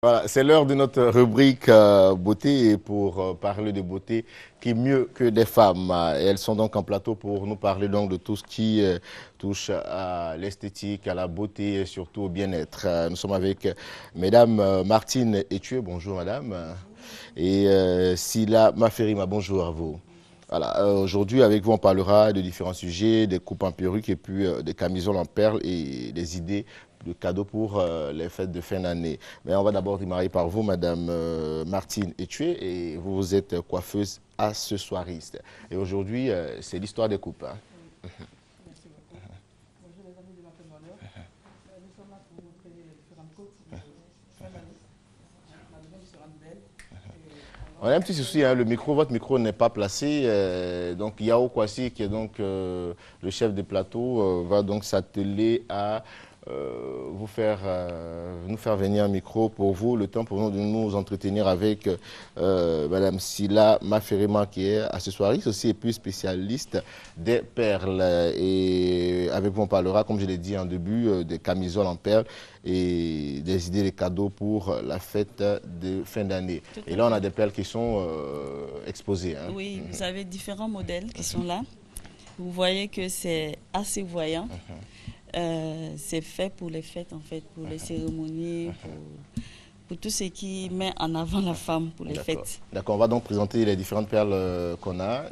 Voilà, c'est l'heure de notre rubrique beauté et pour parler de beauté qui est mieux que des femmes. Et elles sont donc en plateau pour nous parler donc de tout ce qui touche à l'esthétique, à la beauté et surtout au bien-être. Nous sommes avec mesdames Martine Ethieu, bonjour madame, et Sila Maferima, bonjour à vous. Voilà, aujourd'hui avec vous on parlera de différents sujets, des coupes en perruque et puis des camisoles en perles et des idées de cadeaux pour les fêtes de fin d'année. Mais on va d'abord démarrer par vous, madame Martine Ethieu, et vous êtes coiffeuse accessoiriste. Et aujourd'hui, c'est l'histoire des coupes. Hein. Merci beaucoup. Bonjour les amis de ma Malheur. Nous sommes là pour vous montrer les différentes coupes de fin d'année. On a besoin de se rendre belle. On a un petit souci, hein, votre micro n'est pas placé. Donc Yao Kwasi, qui est donc le chef de plateau, va donc s'atteler à nous faire venir un micro pour vous, le temps pour nous de nous entretenir avec madame Sila Maferima, qui est accessoiriste aussi et puis spécialiste des perles. Et avec vous, on parlera, comme je l'ai dit en début, des camisoles en perles et des idées de cadeaux pour la fête de fin d'année. Et là, on a des perles qui sont exposées. Hein. Oui, vous avez différents modèles qui sont là. Vous voyez que c'est assez voyant. C'est fait pour les fêtes, en fait, pour les cérémonies, pour tout ce qui met en avant la femme pour les fêtes. D'accord, on va donc présenter les différentes perles qu'on a.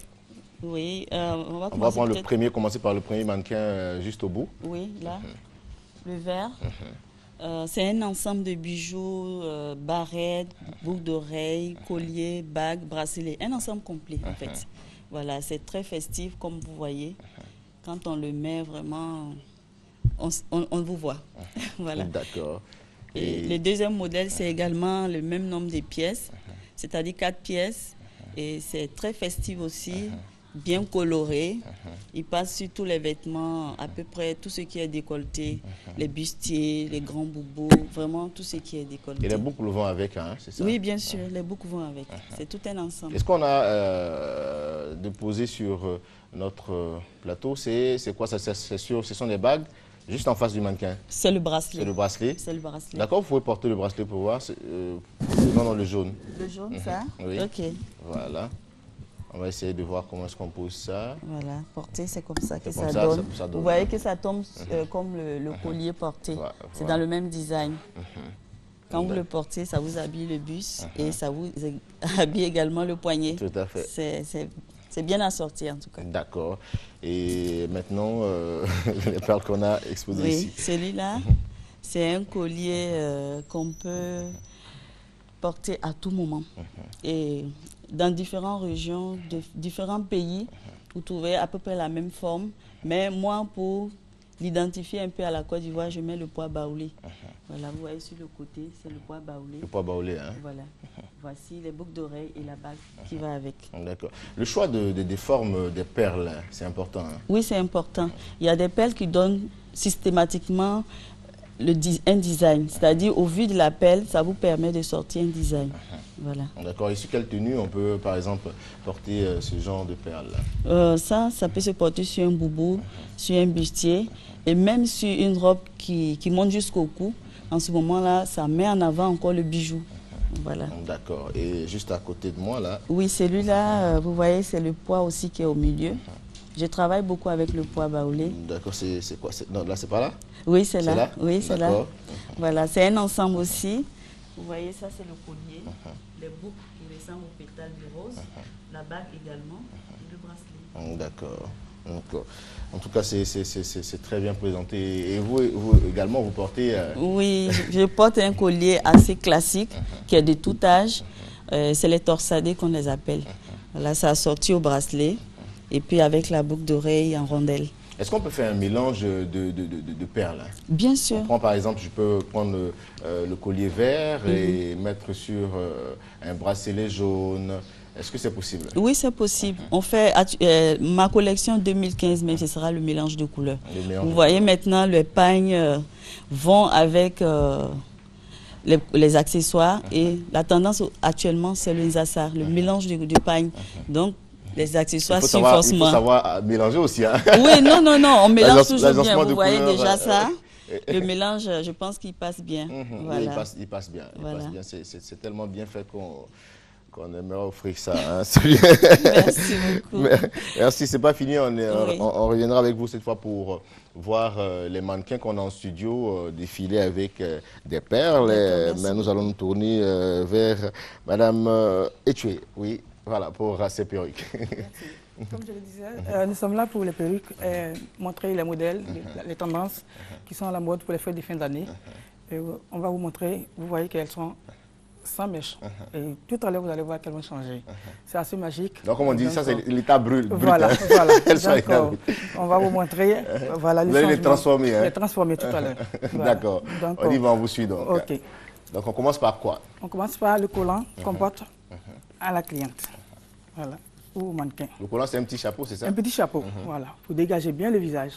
Oui, on va prendre le premier, commencer par le premier mannequin juste au bout. Oui, là, le vert. C'est un ensemble de bijoux, barrettes, boucles d'oreilles, colliers, bagues, bracelets, un ensemble complet en fait. Voilà, c'est très festif comme vous voyez. Quand on le met vraiment, on vous voit. Voilà. D'accord. Et le deuxième modèle, c'est également le même nombre de pièces, c'est-à-dire 4 pièces. Et c'est très festif aussi, bien coloré. Il passe sur tous les vêtements, à peu près tout ce qui est décolleté, les bustiers, les grands boubous, vraiment tout ce qui est décolleté. Et les boucles vont avec, hein, c'est ça? Oui, bien sûr, les boucles vont avec. C'est tout un ensemble. Est-ce qu'on a déposé sur notre plateau? C'est quoi ça? Ce sont des bagues juste en face du mannequin? C'est le bracelet. C'est le bracelet? C'est le bracelet. D'accord, vous pouvez porter le bracelet pour voir. Non, le jaune. Le jaune, ça? Oui. Ok. Voilà. On va essayer de voir comment est-ce qu'on pose ça. Voilà, porter, c'est comme ça que ça donne. donne. Vous voyez que ça tombe comme le collier porté. Voilà. C'est dans le même design. Quand vous le portez, ça vous habille le buste et ça vous habille également le poignet. Tout à fait. C'est bien assorti en tout cas. D'accord. Et maintenant, les perles qu'on a exposées ici. Oui, celui-là, c'est un collier qu'on peut porter à tout moment. Et dans différentes régions, différents pays, vous trouvez à peu près la même forme. Mais moi, pour l'identifier un peu à la Côte d'Ivoire, je mets le poids baoulé. Voilà, vous voyez sur le côté, c'est le poids baoulé. Le poids baoulé, hein. Voilà. Voici les boucles d'oreilles et la bague qui va avec. D'accord. Le choix des formes des perles, c'est important. Hein. Oui, c'est important. Il y a des perles qui donnent systématiquement un design. C'est-à-dire, au vu de la perle, ça vous permet de sortir un design. Voilà. D'accord. Et sur quelle tenue on peut, par exemple, porter ce genre de perles? Ça peut se porter sur un boubou, sur un bustier et même sur une robe qui monte jusqu'au cou. En ce moment-là, ça met en avant encore le bijou. Voilà. D'accord. Et juste à côté de moi, là? Oui, celui-là, vous voyez, c'est le poids aussi qui est au milieu. Je travaille beaucoup avec le poids baoulé. D'accord. C'est quoi? Non, là, c'est pas là? Oui, c'est là. Là. Oui, c'est là. Voilà, c'est un ensemble aussi. Vous voyez, ça, c'est le collier. Les boucles qui ressemblent aux pétales de rose. La bague également. Et le bracelet. D'accord. En tout cas, c'est très bien présenté. Et vous également, vous portez... Oui, je porte un collier assez classique qui est de tout âge. C'est les torsadés qu'on les appelle. Là, ça a sorti au bracelet et puis avec la boucle d'oreille en rondelle. Est-ce qu'on peut faire un mélange de perles? Bien sûr. On prend, par exemple, je peux prendre le collier vert et mettre sur un bracelet jaune. Est-ce que c'est possible? Oui, c'est possible. On fait ma collection 2015, mais ce sera le mélange de couleurs. Vous voyez maintenant, les pagnes vont avec les accessoires et la tendance actuellement, c'est le zassar, le mélange de pagnes. Donc, les accessoires suivent forcément. Il faut savoir mélanger aussi. Hein? Oui, non, on mélange toujours bien. Vous voyez déjà ça. Le mélange, je pense qu'il passe bien. Voilà. Oui, il passe bien. Voilà. C'est tellement bien fait qu'on aimerait offrir ça. Hein. Merci beaucoup. Merci, c'est pas fini. Oui. On reviendra avec vous cette fois pour voir les mannequins qu'on a en studio défiler avec des perles. Mais nous allons nous tourner vers Madame Etchoué. Oui, voilà, pour ces perruques. Merci. Comme je le disais, nous sommes là pour les perruques, montrer les modèles, les tendances qui sont à la mode pour les fêtes de fin d'année. On va vous montrer, vous voyez qu'elles sont sans mèche. Et tout à l'heure, vous allez voir qu'elles vont changer. C'est assez magique. Donc, comme on dit, ça, c'est l'état brut. Voilà, hein. voilà. Elles sont Donc, on va vous montrer. Voilà, vous allez les transformer. Hein. Les transformer tout à l'heure. Voilà. D'accord. On y va, on vous suit donc. OK. Donc, on commence par quoi? On commence par le collant qu'on porte à la cliente. Voilà. Ou au mannequin. Le collant, c'est un petit chapeau, c'est ça? Un petit chapeau, voilà, pour dégager bien le visage.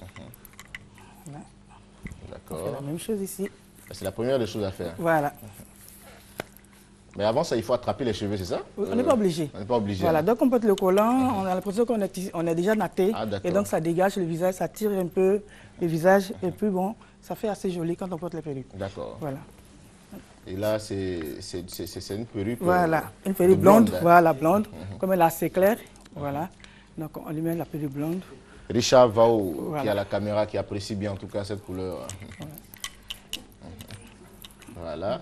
Voilà. On fait D'accord. la même chose ici. C'est la première des choses à faire. Voilà. Mais avant ça, il faut attraper les cheveux, c'est ça? On n'est pas obligé. On n'est pas obligé. Voilà, Hein. donc on porte le collant, on a l'impression qu'on est déjà natté. Ah, d'accord. Et donc ça dégage le visage, ça tire un peu le visage. Et puis bon, ça fait assez joli quand on porte les perruques. D'accord. Voilà. Et là, c'est une perruque. Voilà, une perruque blonde, voilà, blonde, comme elle est assez claire. Voilà. Donc on lui met la perruque blonde. Richard Vao, Voilà. qui a la caméra, qui apprécie bien en tout cas cette couleur. Voilà.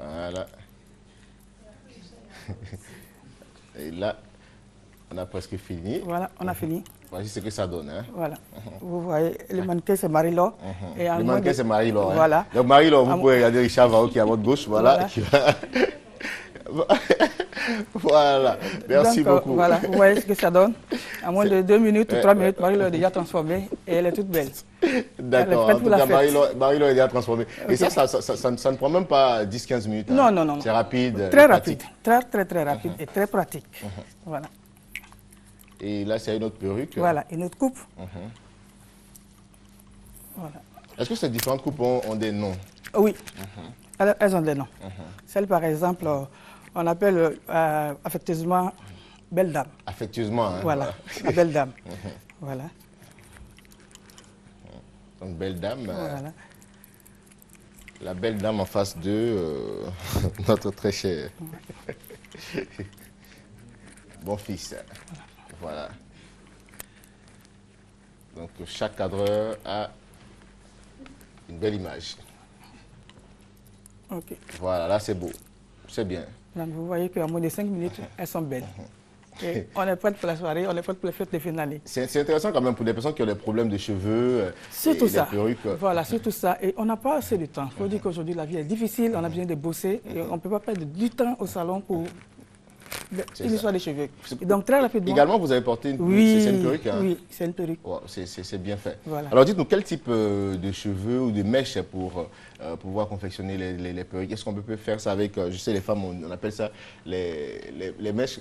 Voilà. Et là, on a presque fini. Voilà, on a fini. Voici ce que ça donne. Hein. Voilà. Vous voyez, le mannequin c'est Marie-Laure. Le mannequin, c'est Marie-Laure. Hein. Voilà. Donc Marie-Laure, vous pouvez regarder Richard Vao qui est à votre gauche. Voilà. Voilà. Voilà. Merci Donc, beaucoup. Voilà, vous voyez ce que ça donne. À moins de 2 minutes ou 3 minutes, Marie-Laure est déjà transformée et elle est toute belle. D'accord, Elle est prête en tout pour la cas, fête. Marie-Laure est déjà transformée. Et Ok. ça ne prend même pas 10-15 minutes. Hein. Non, non, non. C'est rapide. Très pratique. rapide, très rapide et très pratique. Voilà. Et là, c'est une autre perruque. Voilà, une autre coupe. Voilà. Est-ce que ces différentes coupes ont des noms? Oui, elles ont des noms. Celle, par exemple, on appelle affectueusement belle dame. Affectueusement. Hein. Voilà, la belle dame. Voilà. Donc, belle dame. Voilà. La belle dame en face de notre très cher bon fils. Voilà. Donc, chaque cadreur a une belle image. Ok. Voilà, là, c'est beau. C'est bien. Donc, vous voyez qu'en moins de 5 minutes, elles sont belles. Et on est prêt pour la soirée, on est prêt pour les fêtes de fin d'année. C'est intéressant quand même pour des personnes qui ont des problèmes de cheveux, Surtout et ça. des perruques. Voilà, surtout ça. Et on n'a pas assez de temps. Il faut dire qu'aujourd'hui, la vie est difficile, on a besoin de bosser. Et on ne peut pas perdre du temps au salon pour une histoire de cheveux. Et donc, très rapidement. Également, vous avez porté une, Oui, c'est une perruque. Hein? oui, c'est une perruque. Wow, c'est bien fait. Voilà. Alors, dites-nous, quel type de cheveux ou de mèches pour pouvoir confectionner les perruques? Est-ce qu'on peut faire ça avec, je sais, les femmes, on appelle ça les mèches.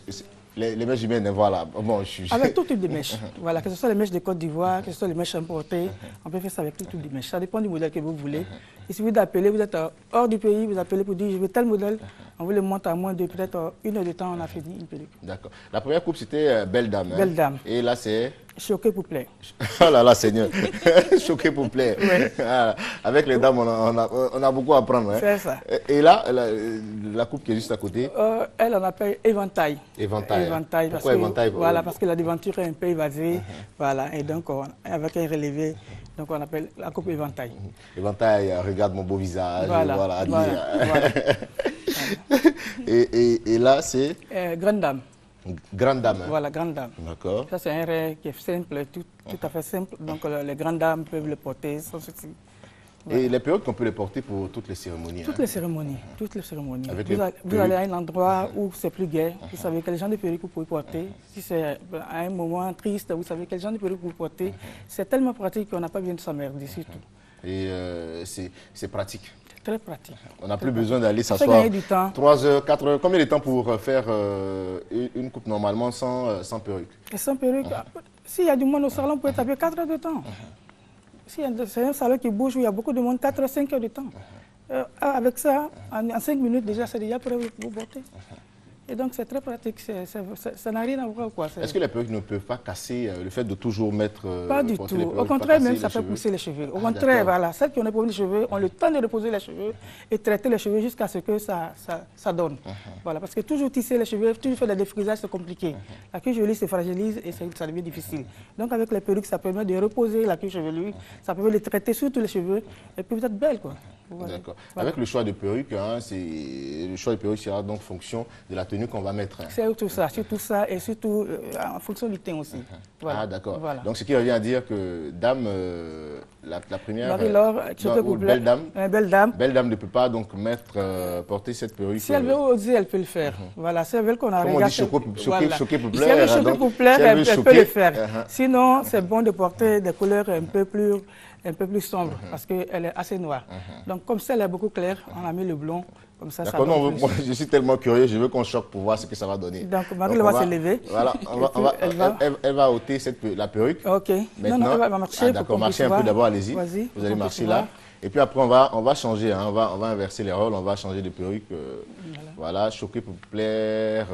Les mèches humaines, voilà. Bon, Avec tout type de mèches. Voilà, que ce soit les mèches de Côte d'Ivoire, que ce soit les mèches importées, on peut faire ça avec tout type de mèches. Ça dépend du modèle que vous voulez. Il suffit d'appeler, vous êtes hors du pays, vous appelez pour dire je veux tel modèle, on vous le monte à moins de peut-être 1 heure de temps, on a fini une perruque. D'accord. La première coupe, c'était Belle Dame. Hein? Belle Dame. Et là, c'est... Choqué pour plaire. Oh là là, Seigneur. Choqué pour plaire. Ouais. Ah, avec les dames, on a beaucoup à apprendre. Hein? C'est ça. Et là, la coupe qui est juste à côté. Elle, on appelle éventail. Éventail. Éventail. Pourquoi parce éventail? Que, voilà, parce que la devanture est un peu évasée. Voilà, et donc, avec un relevé, donc on appelle la coupe éventail. Éventail, regarde mon beau visage. Voilà. Voilà, Voilà. et là, c'est Grande dame. grande dame. Hein? Voilà, grande dame. D'accord. Ça, c'est un rêve qui est simple, tout à fait simple. Donc, les grandes dames peuvent le porter sans souci. Voilà. Et les perruques, on peut les porter pour toutes les cérémonies. Toutes hein? les cérémonies, toutes les cérémonies. Avec Vous allez à un endroit où c'est plus gai, vous savez quel genre de perruque vous pouvez porter. Si c'est à un moment triste, vous savez quel genre de perruque vous portez. C'est tellement pratique qu'on n'a pas besoin de s'emmerder surtout. Et c'est pratique. C'est très pratique. On n'a plus besoin d'aller Ça fait s'asseoir gagner du temps. 3 heures, 4 heures. Combien de temps pour faire une coupe normalement sans perruque? Et sans perruque, s'il y a du monde au salon, vous pouvez taper 4 heures de temps. Si c'est un salon qui bouge où il y a beaucoup de monde, 4 heures, 5 heures de temps. Avec ça, en 5 minutes déjà, c'est déjà prêt pour vous porter. Et donc, c'est très pratique. Ça n'a rien à voir, quoi. Est-ce que les perruques ne peuvent pas casser le fait de toujours mettre... Pas du tout. Au contraire, même, ça fait pousser les cheveux. Au contraire, voilà. Celles qui ont des problèmes de cheveux ont le temps de reposer les cheveux et traiter les cheveux jusqu'à ce que ça donne. Voilà. Parce que toujours tisser les cheveux, toujours faire des défrisages, c'est compliqué. La queue chevelue se fragilise et ça devient difficile. Donc, avec les perruques, ça permet de reposer la queue chevelue, ça permet de traiter surtout les cheveux et puis vous êtes belle, quoi. Voilà. D'accord. Voilà. Avec le choix de perruque, hein, le choix de perruque sera donc fonction de la tenue qu'on va mettre. Hein. C'est surtout ça et surtout en fonction du teint aussi. Voilà. Ah d'accord. Voilà. Donc ce qui revient à dire que dame, la première, belle dame ne peut pas donc porter cette perruque. Si elle veut oser, elle peut le faire. Voilà. Si elle veut qu'on arrive à choquer pour plaire. Si elle veut choquer pour plaire, elle peut le faire. Sinon, c'est bon de porter des couleurs un peu plus sombre parce qu'elle est assez noire. Donc comme ça, elle est beaucoup claire, on a mis le blond. Comme ça, moi, je suis tellement curieux, je veux qu'on choque pour voir ce que ça va donner. Donc Marie va se lever. Voilà, elle va ôter la perruque. Ok. Maintenant, elle va marcher. D'accord, marchez un peu d'abord, allez-y. Vous allez marcher là. Et puis après, on va changer, hein, on va inverser les rôles, on va changer de perruque. Voilà, choquer pour plaire.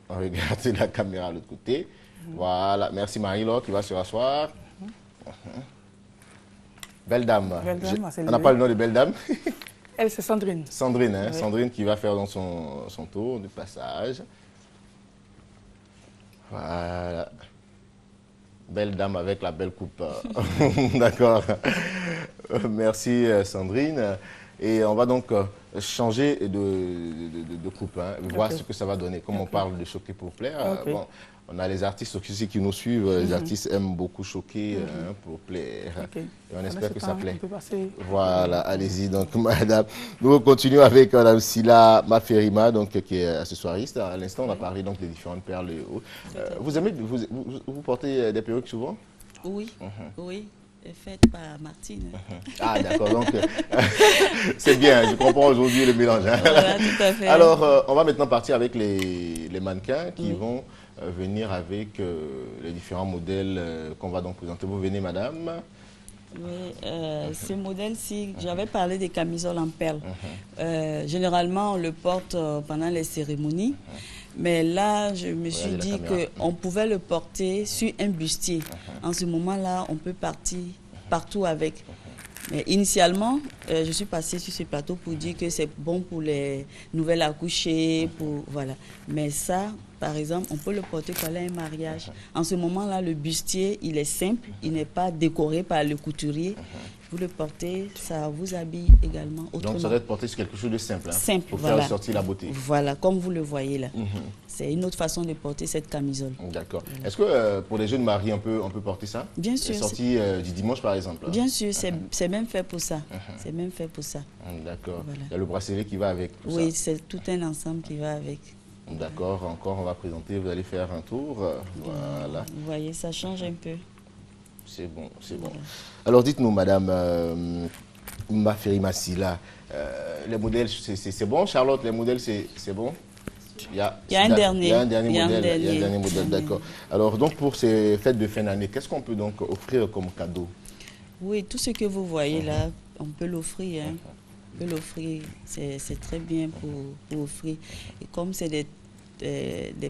Regardez la caméra de l'autre côté. Voilà, merci Marie-Laure qui va se rasseoir. Belle dame. On n'a pas le nom de belle dame. Elle, c'est Sandrine. Sandrine, hein, oui. Sandrine qui va faire donc son tour de passage. Voilà. Belle dame avec la belle coupe. D'accord. Merci Sandrine. Et on va donc changer de coupe, hein, voir ce que ça va donner. Comme on parle de choquer pour plaire, bon, on a les artistes aussi qui nous suivent. Les artistes aiment beaucoup choquer pour plaire. Et on espère que ça plaît. Voilà, allez-y. Donc, madame, nous continuons avec Madame Sila Maferima, donc, qui est accessoiriste. À l'instant, on a parlé donc des différentes perles. Vous portez des perruques souvent? Oui, oui. Faite par Martine. Ah d'accord, donc c'est bien, je comprends aujourd'hui le mélange. Hein. Voilà, tout à fait. Alors, on va maintenant partir avec les mannequins qui vont venir avec les différents modèles qu'on va donc présenter. Vous venez, madame? Oui, ces modèles-ci, j'avais parlé des camisoles en perles. Généralement, on le porte pendant les cérémonies. Mais là, je me suis dit qu'on pouvait le porter sur un bustier. En ce moment-là, on peut partir partout avec. Mais initialement, je suis passée sur ce plateau pour dire que c'est bon pour les nouvelles accouchées, voilà. Mais ça, par exemple, on peut le porter quand il y a un mariage. En ce moment-là, le bustier, il est simple, il n'est pas décoré par le couturier. Vous le portez, ça vous habille également autrement. Donc ça doit être porté sur quelque chose de simple, hein, simple, pour voilà. faire ressortir la beauté. Voilà, comme vous le voyez là. C'est une autre façon de porter cette camisole. D'accord. Est-ce que pour les jeunes mariés, on peut porter ça? Bien sûr. C'est sorti du dimanche par exemple? Bien sûr, c'est même fait pour ça. C'est même fait pour ça. D'accord. Voilà. Il y a le bracelet qui va avec tout ça? Oui, c'est tout un ensemble qui va avec. D'accord. Encore, on va présenter, vous allez faire un tour. Voilà. Vous voyez, ça change un peu. C'est bon, c'est bon. Alors dites-nous, madame Maferima Sila, les modèles, c'est bon? Charlotte, les modèles, c'est bon? Il y a un dernier modèle, d'accord. Alors donc pour ces fêtes de fin d'année, qu'est-ce qu'on peut donc offrir comme cadeau? Oui, tout ce que vous voyez là, on peut l'offrir. Hein. On peut l'offrir, c'est très bien pour offrir. Et comme c'est des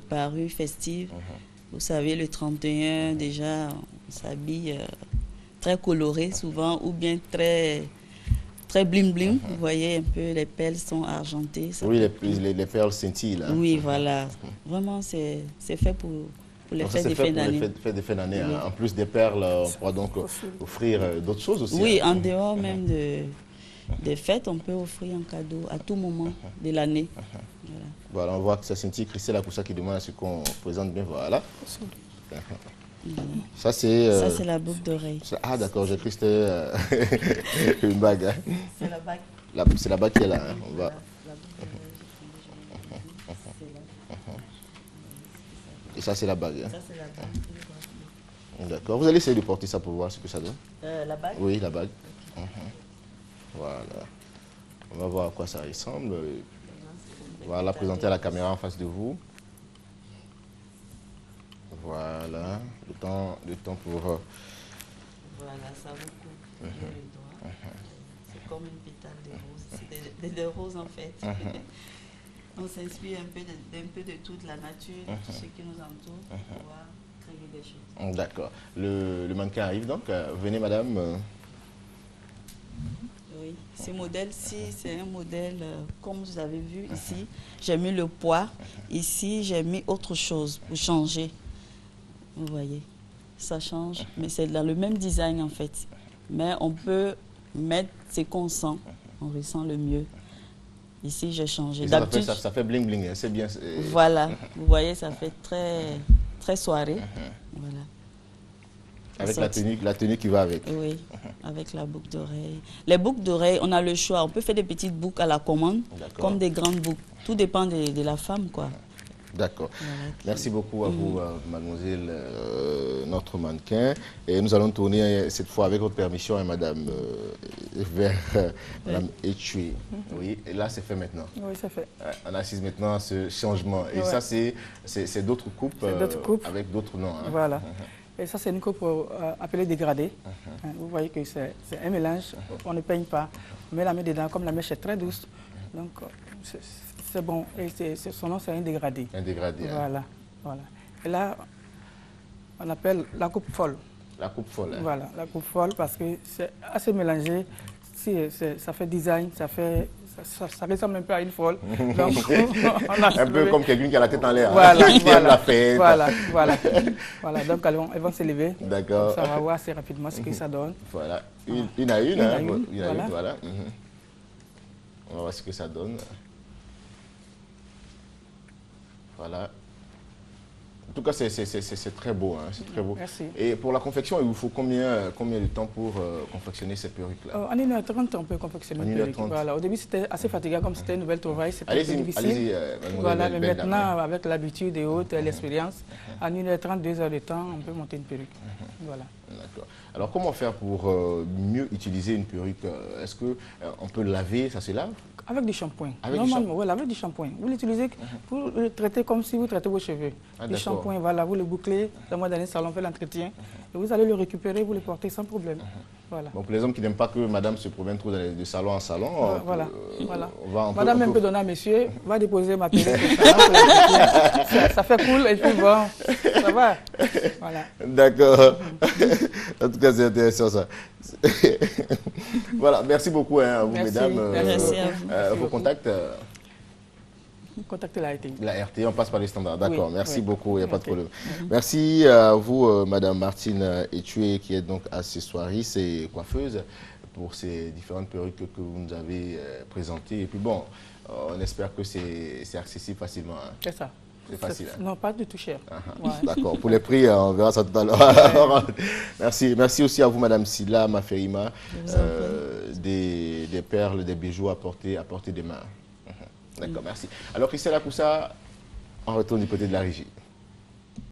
parures festives, vous savez, le 31 déjà, on s'habille très coloré souvent ou bien très bling bling. Vous voyez un peu, les perles sont argentées. Oui, les perles scintillent là. Oui, voilà. Vraiment, c'est fait pour les fêtes de fin d'année. Fêtes de fin d'année. Oui. En plus des perles, on pourra donc offrir d'autres choses aussi. Oui, en dehors même des fêtes, on peut offrir un cadeau à tout moment de l'année. Voilà, on voit que ça scintille. Christelle Akoussa qui demande à ce qu'on présente bien. Voilà. Ça, c'est la boucle d'oreille. Ah, d'accord, j'ai cru que c'était une bague. Hein. C'est la bague. C'est la bague qui est là. Hein. On va... Et ça, c'est la bague. Hein. Ça, c'est la bague. D'accord. Vous allez essayer de porter ça pour voir ce que ça donne. La bague? Oui, la bague. Voilà. On va voir à quoi ça ressemble. Voilà, présenter à la caméra en face de vous. Voilà, le temps pour... Voilà, ça vous coupe le doigt. C'est comme une pétale de rose. C'est des roses en fait. On s'inspire d'un peu de toute la nature, de tout ce qui nous entoure, pour pouvoir créer des choses. D'accord. Le mannequin arrive donc. Venez, madame. Oui, ce modèle-ci, c'est un modèle, comme vous avez vu ici, j'ai mis le poids. Ici, j'ai mis autre chose pour changer. Vous voyez, ça change, mais c'est dans le même design en fait. Mais on peut mettre ce qu'on sent, on ressent le mieux. Ici, j'ai changé. Ça fait bling bling, hein, c'est bien. Voilà, vous voyez, ça fait très soirée. Voilà. Avec la tenue qui va avec. Oui, avec la boucle d'oreille. Les boucles d'oreille, on a le choix. On peut faire des petites boucles à la commande, comme des grandes boucles. Tout dépend de la femme, quoi. D'accord. Voilà, merci beaucoup à vous, mademoiselle, notre mannequin. Et nous allons tourner cette fois, avec votre permission, madame, vers madame Etchoué. Oui, et là, c'est fait maintenant. Oui, c'est fait. On assiste maintenant à ce changement. Et ça, c'est d'autres coupes, avec d'autres noms. Hein. Voilà. Et ça, c'est une coupe appelée dégradée. Vous voyez que c'est un mélange, on ne peigne pas. On met la main dedans, comme la mèche est très douce. Donc, c'est bon. Et son nom, c'est un dégradé. Un dégradé. Voilà. Voilà. Et là, on appelle la coupe folle. La coupe folle. Hein. Voilà, la coupe folle, parce que c'est assez mélangé. Ça fait design, ça ressemble un peu à une folle. Donc, un peu comme quelqu'un qui a la tête en l'air. Voilà, qui aime la fête. Voilà. Donc elles vont s'élever. D'accord. Ça va voir assez rapidement ce que ça donne. Voilà. Une à une. Voilà. On va voir ce que ça donne. Voilà. En tout cas, c'est très beau. Hein, c'est très beau. Merci. Et pour la confection, il vous faut combien de temps pour confectionner cette perruque-là? En 1h30, on peut confectionner une perruque. Voilà. Au début, c'était assez fatigant, comme c'était une nouvelle trouvaille. C'était difficile. Allez-y, voilà, mais maintenant, avec l'habitude et autres, l'expérience, en 1h30, 2 heures de temps, on peut monter une perruque. Voilà. D'accord. Alors, comment faire pour mieux utiliser une perruque? Est-ce qu'on peut laver, ça se lave? Avec du shampoing. Normalement, oui, avec du shampoing. Vous l'utilisez pour le traiter comme si vous traitez vos cheveux. Du shampoing, voilà, vous le bouclez. Dans mon dernier salon, on fait l'entretien. Et vous allez le récupérer, vous le portez sans problème. Voilà. Donc, pour les hommes qui n'aiment pas que madame se promène trop de salon en salon, voilà. Madame même peut donner à monsieur, va déposer ma perruque. Ça fait cool et puis bon, ça va. Voilà. D'accord. En tout cas, c'est intéressant ça. Voilà, merci beaucoup à vous, mesdames. Merci à vous. Vos contacts Contactez la RT. La RT, on passe par les standards. D'accord, merci beaucoup, il n'y a pas de problème. Merci à vous, madame Martine Etchoué, qui est donc accessoiriste et coiffeuse, pour ces différentes perruques que vous nous avez présentées. Et puis bon, on espère que c'est accessible facilement. Hein. C'est ça. C'est facile. Hein. Non, pas du tout cher. Ouais. D'accord. Pour les prix, on verra ça tout à l'heure. Merci. Merci aussi à vous, madame Silla Maferima, des perles, des bijoux à porter des mains. D'accord, merci. Alors, Christelle Akoussa, on retourne du côté de la régie.